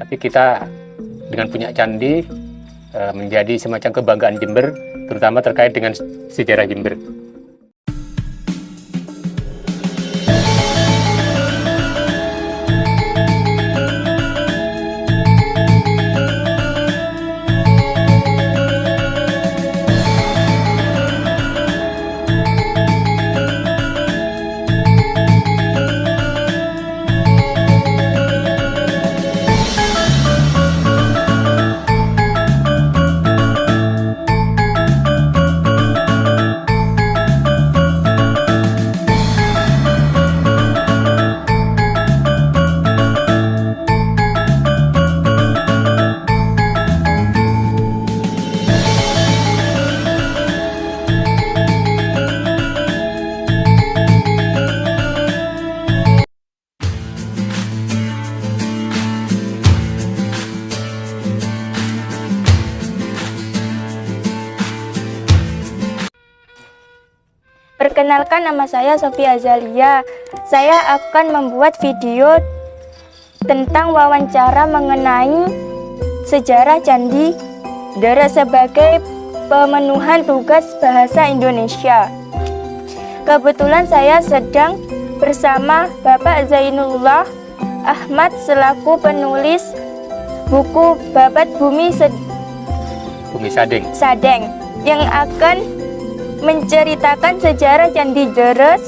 Tapi kita dengan punya candi menjadi semacam kebanggaan Jember, terutama terkait dengan sejarah Jember. Perkenalkan, nama saya Sofi Azalia. Saya akan membuat video tentang wawancara mengenai sejarah Candi Deres sebagai pemenuhan tugas bahasa Indonesia. Kebetulan saya sedang bersama Bapak Zainullah Ahmad selaku penulis buku Babat Bumi Sadeng yang akan menceritakan sejarah Candi Deres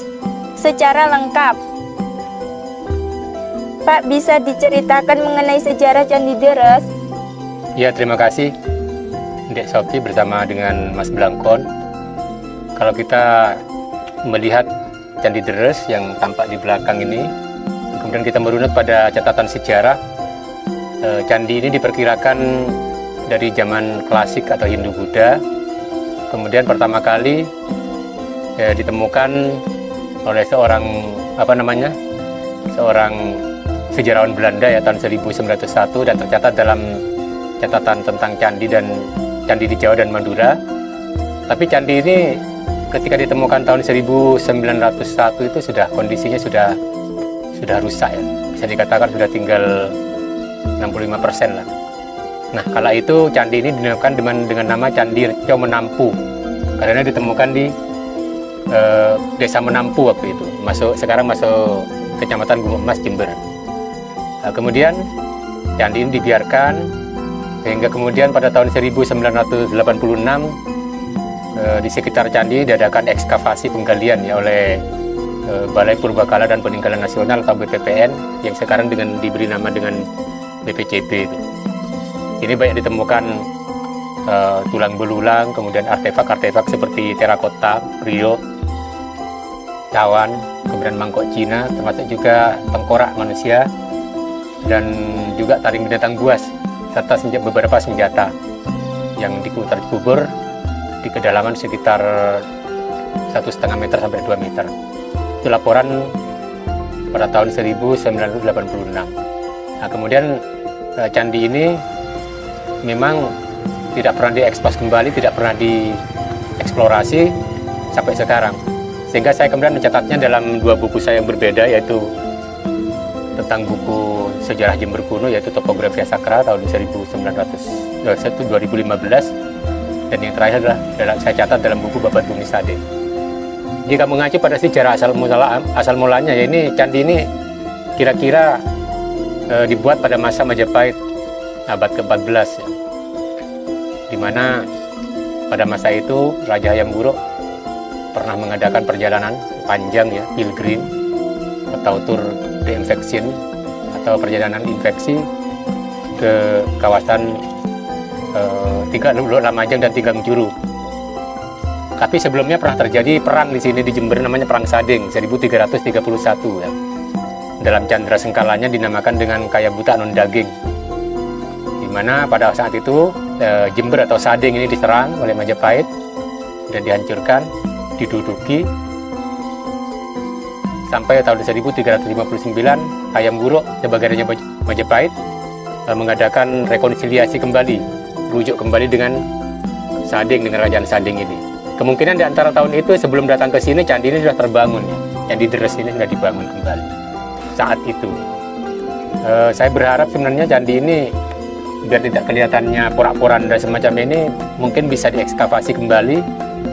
secara lengkap. Pak, bisa diceritakan mengenai sejarah Candi Deres? Ya, terima kasih Dek Sofi bersama dengan Mas Blangkon. Kalau kita melihat Candi Deres yang tampak di belakang ini, kemudian kita merunut pada catatan sejarah, candi ini diperkirakan dari zaman klasik atau Hindu-Buddha. Kemudian pertama kali ditemukan oleh seorang sejarawan Belanda ya tahun 1901, dan tercatat dalam catatan tentang candi di Jawa dan Madura. Tapi candi ini ketika ditemukan tahun 1901 itu kondisinya sudah rusak ya. Bisa dikatakan sudah tinggal 65% lah. Nah, kala itu candi ini dinamakan dengan nama Candi Reco Menampu karena ditemukan di Desa Menampu waktu itu. Sekarang masuk Kecamatan Gunung Mas, Jember. Nah, kemudian candi ini dibiarkan sehingga kemudian pada tahun 1986 di sekitar candi diadakan ekskavasi penggalian ya oleh Balai Purbakala dan Peninggalan Nasional atau BPPN yang sekarang diberi nama dengan BPCB itu. Ini banyak ditemukan tulang belulang, kemudian artefak-artefak seperti terakota, riok, cawan, kemudian mangkok Cina, termasuk juga tengkorak manusia, dan juga taring binatang buas, serta beberapa senjata yang terkubur di kedalaman sekitar 1,5 meter sampai 2 meter. Itu laporan pada tahun 1986. Nah, kemudian candi ini memang tidak pernah diekspos kembali, tidak pernah dieksplorasi sampai sekarang. Sehingga saya kemudian mencatatnya dalam 2 buku saya yang berbeda, yaitu tentang buku Sejarah Jember Kuno, yaitu Topografia Sakra tahun 2015, dan yang terakhir adalah saya catat dalam buku Babat Bumi Sadeng. Jika mengacu pada sejarah asal mulanya, ya ini candi ini kira-kira dibuat pada masa Majapahit abad ke-14 ya, di mana pada masa itu Raja Hayam Wuruk pernah mengadakan perjalanan panjang ya, pilgrim atau tour de infection atau perjalanan infeksi ke kawasan Lamajang dan Tinggang Juru. Tapi sebelumnya pernah terjadi perang di sini di Jember, namanya Perang Sadeng 1331 ya. Dalam candra sengkalanya dinamakan dengan Kaya Buta Non Daging, di mana pada saat itu Jember atau Sadeng ini diserang oleh Majapahit dan dihancurkan, diduduki sampai tahun 1359 Hayam Wuruk sebagai Raja Majapahit mengadakan rekonsiliasi kembali, rujuk kembali dengan Sadeng, dengan Kerajaan Sadeng ini. Kemungkinan di antara tahun itu sebelum datang ke sini candi ini sudah terbangun ya. Candi Deres ini sudah dibangun kembali saat itu. Saya berharap sebenarnya candi ini biar tidak kelihatannya porak-poranda semacam ini mungkin bisa diekskavasi kembali,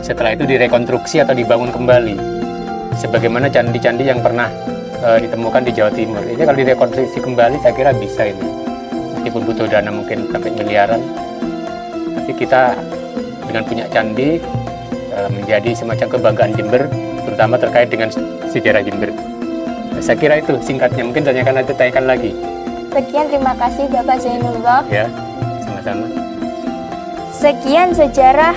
setelah itu direkonstruksi atau dibangun kembali sebagaimana candi-candi yang pernah ditemukan di Jawa Timur. Ini kalau direkonstruksi kembali saya kira bisa ini, meskipun butuh dana mungkin sampai miliaran, tapi kita dengan punya candi menjadi semacam kebanggaan Jember, terutama terkait dengan sejarah Jember. Saya kira itu singkatnya, mungkin tanyakan lagi. Sekian, terima kasih Bapak Zainullah. Ya, sama-sama. Sekian sejarah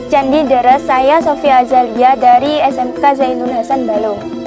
Candi Dara, saya Sofia Azalia dari SMK Zainul Hasan Balong.